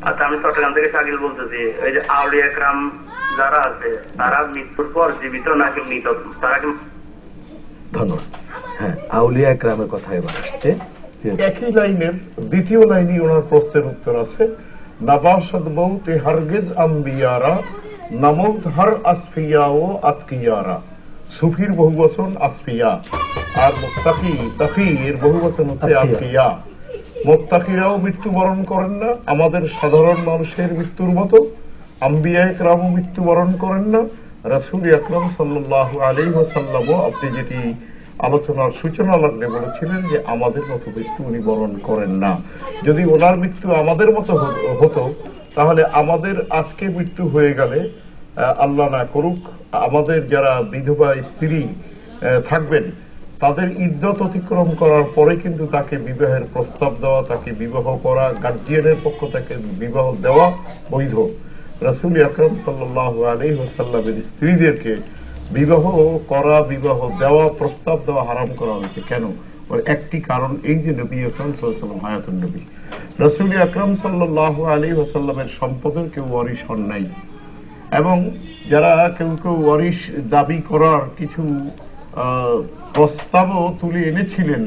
আচ্ছা, আমি চট্টগ্রাম থেকে শাকিল বলতেছি। এই যে আউলিয়া একরাম যারা আছে তারা মৃত্যুর পর জীবিত নাকি মৃত, তারা কি? ধন্যবাদ। হ্যাঁ, আউলিয়া একরামের কথা এবার আসছে। একই লাইনের দ্বিতীয় লাইনে ওনার প্রশ্নের উত্তর আছে, নাবাসাদ মৌতে হারগিজ আম্বিয়ারা নামৌত হার আসফিয়া ও আতকিয়ারা। সুফির বহুবচন আসফিয়া আর মুত্তাকি তাকি এর বহুবচন হচ্ছে আতকিয়া। মুত্তাকিরাও মৃত্যুবরণ করেন না আমাদের সাধারণ মানুষের মৃত্যুর মতো, আম্বিয়া একরামও মৃত্যুবরণ করেন না, রাসূল আকরাম সাল্লাল্লাহু আলাইহি ওয়াসাল্লামও আপনি যেটি আলোচনার সূচনা লগ্নে বলেছিলেন যে আমাদের মতো মৃত্যু উনি বরণ করেন না। যদি ওনার মৃত্যু আমাদের মতো হতো তাহলে আমাদের আজকে মৃত্যু হয়ে গেলে, আল্লাহ না করুক, আমাদের যারা বিধবা স্ত্রী থাকবেন তাদের ইদ্যত অতিক্রম করার পরে কিন্তু তাকে বিবাহের প্রস্তাব দেওয়া, তাকে বিবাহ করা, গার্জিয়ানের পক্ষ থেকে বিবাহ দেওয়া বৈধ। রাসূল আকরাম সাল্লাল্লাহু আলাইহি ওয়াসাল্লামের স্ত্রীদেরকে বিবাহ করা, বিবাহ দেওয়া, প্রস্তাব দেওয়া হারাম করা হয়েছে। কেন? ওর একটি কারণ এই যে নবী আকরাম সাল্লাল্লাহু আলাইহি ওয়াসাল্লাম হায়াতুন নবী। রাসূল আকরাম সাল্লাল্লাহু আলাইহি ওয়াসাল্লামের সম্পদের কেউ ওয়ারিশ হন নাই, এবং যারা কেউ কেউ ওয়ারিশ দাবি করার কিছু প্রস্তাবও তুলে এনেছিলেন,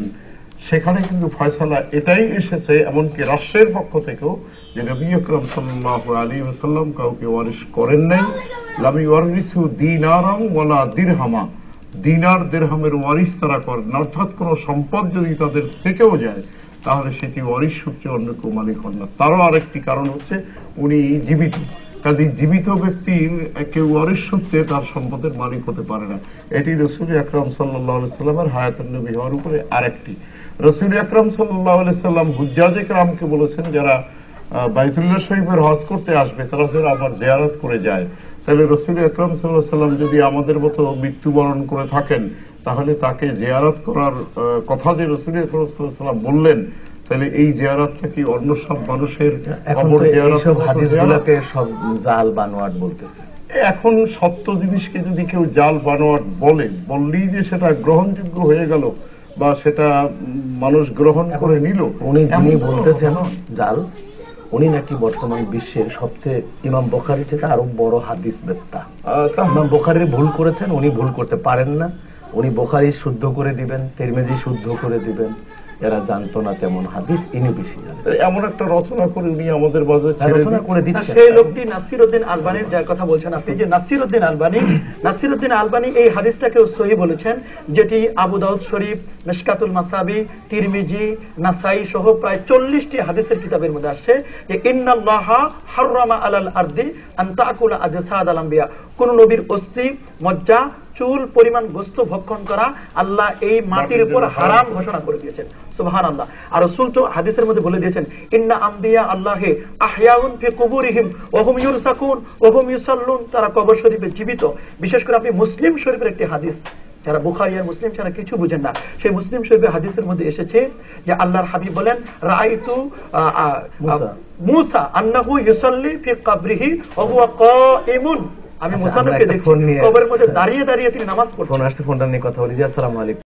সেখানে কিন্তু ফয়সালা এটাই এসেছে এমনকি রাষ্ট্রের পক্ষ থেকেও যে নবী আকরাম সাল্লাল্লাহু আলাইহি ওয়াসাল্লাম কাউকে ওয়ারিশ করেন নাই। লাম ইওয়ারিসু দিনারাম ওয়ালা দিরহামা, দিনার দিরহামের ওয়ারিশ তারা করেন না। অর্থাৎ কোন সম্পদ যদি তাদের থেকেও যায় তাহলে সেটি ওয়ারিশ সূত্রে অন্য কেউ মালিক হন না। তারও আরেকটি কারণ হচ্ছে উনি জীবিত, কাজে জীবিত ব্যক্তির কেউ ওয়ারিশ সূত্রে তার সম্পদের মালিক হতে পারে না। এটি রাসূল আকরাম সাল্লাল্লাহু আলাইহি ওয়াসাল্লামের হায়াতুন নবী হওয়ার উপরে আরেকটি। রাসূল আকরাম সাল্লাল্লাহু আলাইহি ওয়াসাল্লাম হুজ্জাজ একরামকে বলেছেন যারা বাইতুল্লাহ শরীফের হজ করতে আসবে তারা যেন আবার জিয়ারত করে যায়। তাহলে রাসূল আকরাম সাল্লাল্লাহু আলাইহি ওয়াসাল্লাম যদি আমাদের মতো মৃত্যুবরণ করে থাকেন তাহলে তাকে জিয়ারত করার কথা যে রাসূল আকরাম সাল্লাল্লাহু আলাইহি ওয়াসাল্লাম বললেন, তাহলে এই জিয়ারতটা কি অন্য সব মানুষের কবর জিয়ারত? হাদিসগুলোকে সব জাল বানোয়াট বলতেছে। এখন সত্য জিনিসকে যদি কেউ জাল বানোয়াট বললেই যে সেটা গ্রহণযোগ্য হয়ে গেল বা সেটা মানুষ গ্রহণ করে নিল। উনি যিনি বলতেছেন জাল, উনি নাকি বর্তমান বিশ্বের সবচেয়ে ইমাম বুখারী থেকে আরো বড় হাদিস বেত্তা। ইমাম বুখারী ভুল করেছেন, উনি ভুল করতে পারেন না। উনি বুখারী শুদ্ধ করে দিবেন, তিরমিজি শুদ্ধ করে দিবেন। এরা জানতো না তেমন হাদিস, ইনি বেশি জানেন। এমন একটা রচনা করে উনি আমাদের বাজারে রচনা করে দিচ্ছেন। সেই লোকটি নাসিরউদ্দিন আলবানীর যার কথা বলছেন আপনি, যে নাসিরউদ্দিন আলবানী এই হাদিসটাকেও সহিহ বলেছেন, যেটি আবু দাউদ শরীফ, মিশকাতুল মাসাবি, তিরমিজি, নাসাই সহ প্রায় 40টি হাদিসের কিতাবের মধ্যে আসছে যে ইন্নাল্লাহা হাররামা আলাল আরদি আন তাকুলা আজসাদ আল আম্বিয়া। কোন নবীর অস্থি, মজ্জা, চুল পরিমাণ গোস্ত ভক্ষণ করা আল্লাহ এই মাটির উপর হারাম ঘোষণা করে দিয়েছেন। সুবহানাল্লাহ। আর রাসূল তো হাদিসের মধ্যে বলে দিয়েছেন ইন্না আম্বিয়া আল্লাহি আহইয়াউন ফি কুবুরিহিম ওয়া হুম ইউরসাকুন ওয়া হুম ইউসাল্লুন। তারা কবর শরীফে জীবিত। বিশেষ করে আপনি মুসলিম শরীফের একটি হাদিস, যারা বুখারী আর মুসলিম ছাড়া কিছু বুঝেন না, সেই মুসলিম শরীফের হাদিসের মধ্যে এসেছে যে আল্লাহর হাবিব বলেন রাআইতু মুসা আন্নাহু ইউসাল্লি ফি কবরিহি ওয়া হুয়া কাইমুন। আমি মুসা নবীকে দেখি কবরের মধ্যে দাঁড়িয়ে দাঁড়িয়ে তিনি নামাজ পড়ছেন। ফোন আসছে, ফোনটা নিয়ে কথা বলি। জি, আসসালামু আলাইকুম।